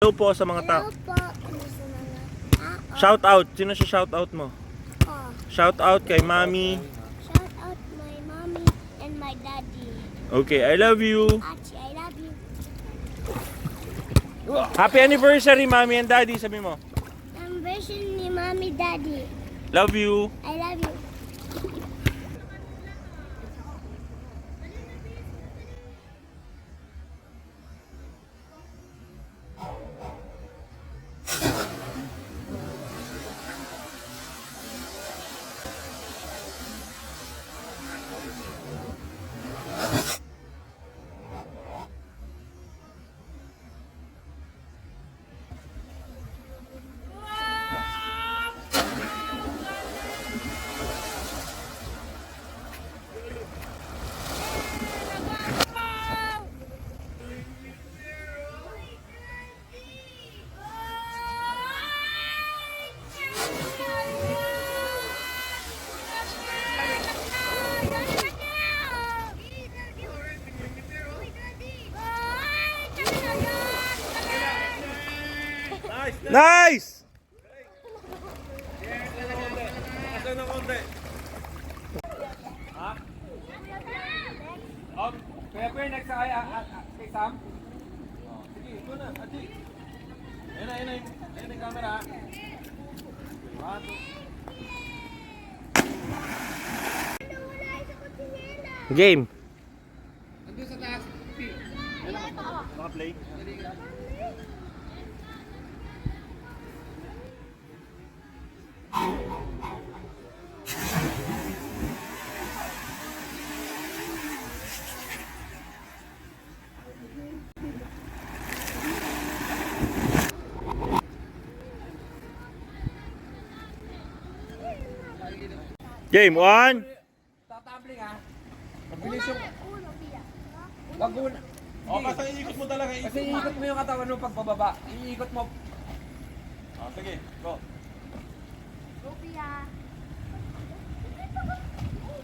Hello po sa mga tao. Hello po sa mga tao. Shout out. Sino siya shout out mo? Oh, Shout out kay Mami. shout out my mommy and my daddy. Okay, I love you. Achi, I love you. Happy anniversary, Mami and Daddy. Sabi mo. Ang version ni mommy, daddy. Love you. I love you. Nice! Asan ng konti? Ha? Oh, kaya po yung next kay Sam? Oh, sige, ito na, Ati. Ayun na yung camera. One, two. Game. Nandun sa taas. Naka-play. Game 1. Tatambling ha. Mabilis yung... Wag una. Oh, basta iikot mo talaga. Kasi iikot mo yung katawan mo pagbababa. Iikot mo. Oh, sige, go.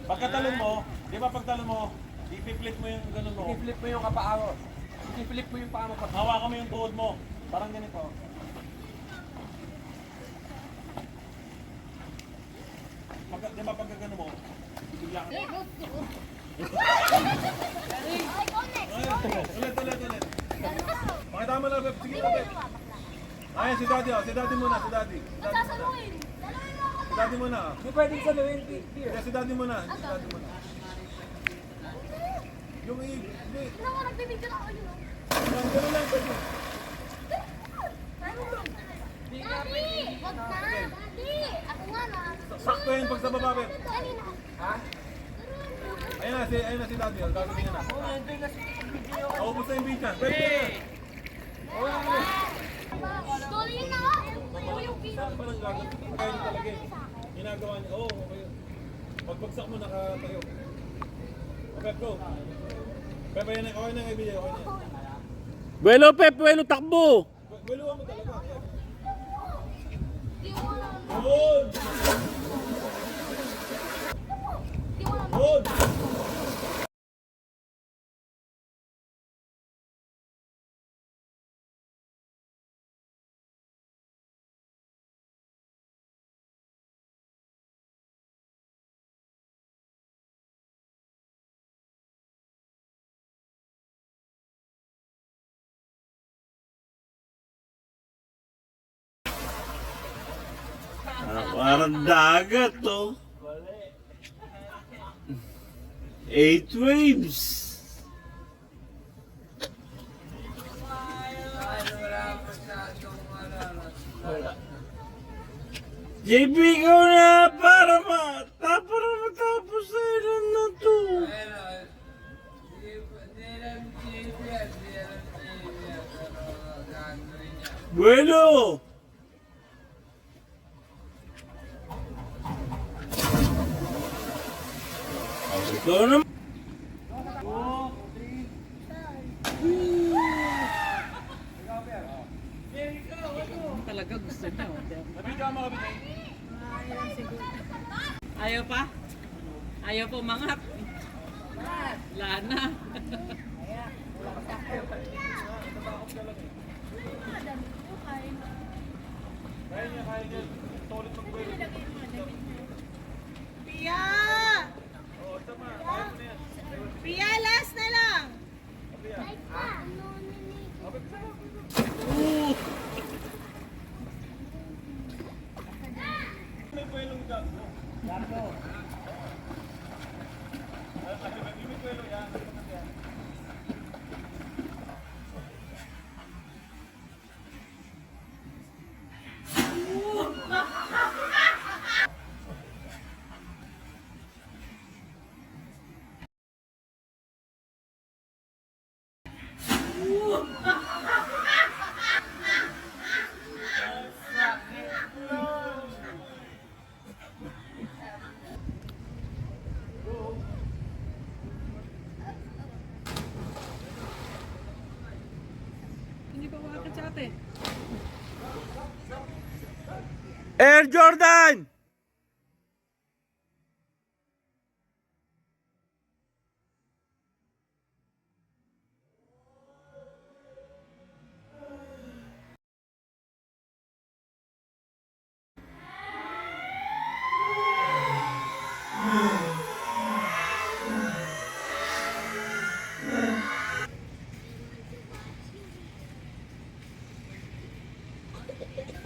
Pagkatalon mo, di ba pagtalon mo, i-flip mo yung ganun mo. I-flip mo yung kapaa mo. I-flip mo yung paa mo. Hawakan mo yung tuhod mo. Parang ganito. Di ba pagka ganun mo, bigla ka. Ulit. Pakita mo na, Beb. Sige, Beb. Ayan, si Daddy, oh. Si Daddy muna, si Daddy. Si Daddy muna. Hindi pwedeng saluhin. Kaya si Daddy muna. Si Daddy muna. Yung hindi. Ganun lang, pwede. Sakto yun pag sa baba, Beb. Ha? Ayun na si Daddy, oh. Gagawin niya na. Oo, nandun na sa video. Ubus na yung beach yan. Beb, yan. Saan pa nang gagawin? Kaya niyo talaga yun. Ginagawa niya. Oo, okay. Pagbagsak mo, nakatayo. Okay, go. Beb, ayan na. Okay na yung ibigay. Okay na. Buelo, Pep, buelo, takbo! Biluhan mo talaga. Hold! Hold! Parang dagat to. 8 waves. JB, ikaw na para matapos na ilan na to. Bueno. Ikaw naman. Talaga gusto niya. Nabidyo mo kami. Ayaw pa? Ayaw po mangat. Lana. Air Jordan!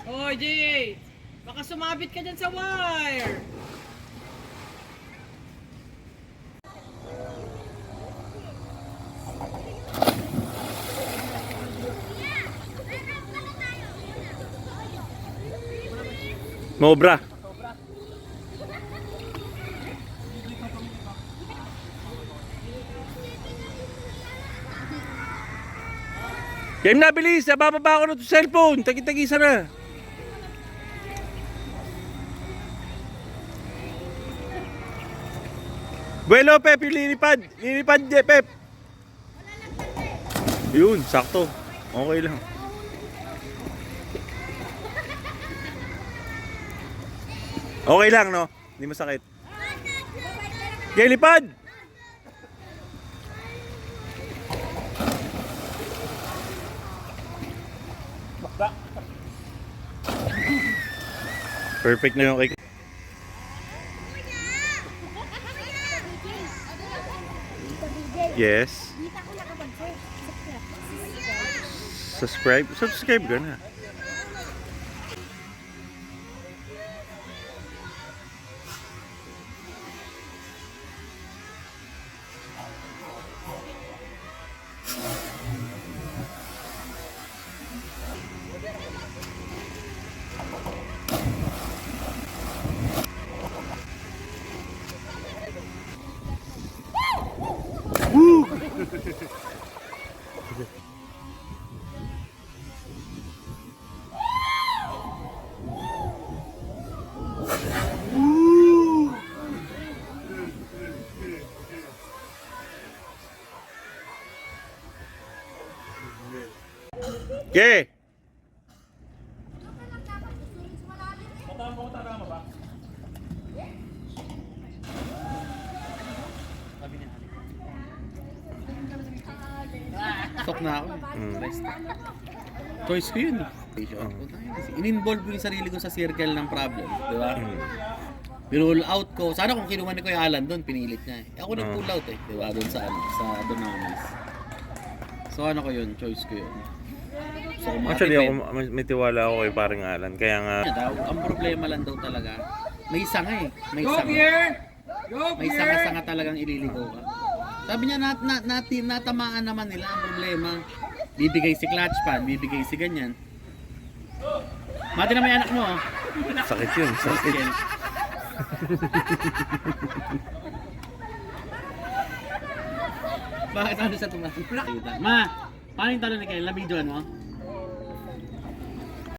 Oh, Jay! Baka sumabit ka dyan sa wire! Mobra. Game na, bilis! Bababa ko na ito cellphone! Tagi-tagisa na! Buelo, Pep, yung lilipad! Lilipad, Pep! Yun, sakto. Okay lang. Okay lang, no? Hindi masakit. Okay, lipad! Perfect na yung cake. Yes. Subscribe? Subscribe ka na. Okay. Stop na ako. Rest. Choice ko yun. In-involve ko yung sarili ko sa circle ng problem, di ba? Pinul out ko. Sana kung kinuha ni Kuya Alan doon, pinilit niya eh. Ako nag-pull out eh, di ba? Doon sa Donamis. So ano ko yun, choice ko yun. So, Actually, ako, may tiwala ako kay paring Alan. Kaya nga, ang problema lang daw talaga, may sanga eh. May Go, sanga. Pierre! Go, May Pierre! sanga-sanga talagang ililigaw ka. Sabi niya, natamaan naman nila ang problema. Bibigay si clutch pad, bibigay si ganyan. Mati na may anak mo, oh. sakit yun. Sakit. Ken. Bakit ano sa tumasin? Ma, paano yung talo ni Ken? Labidyoan mo?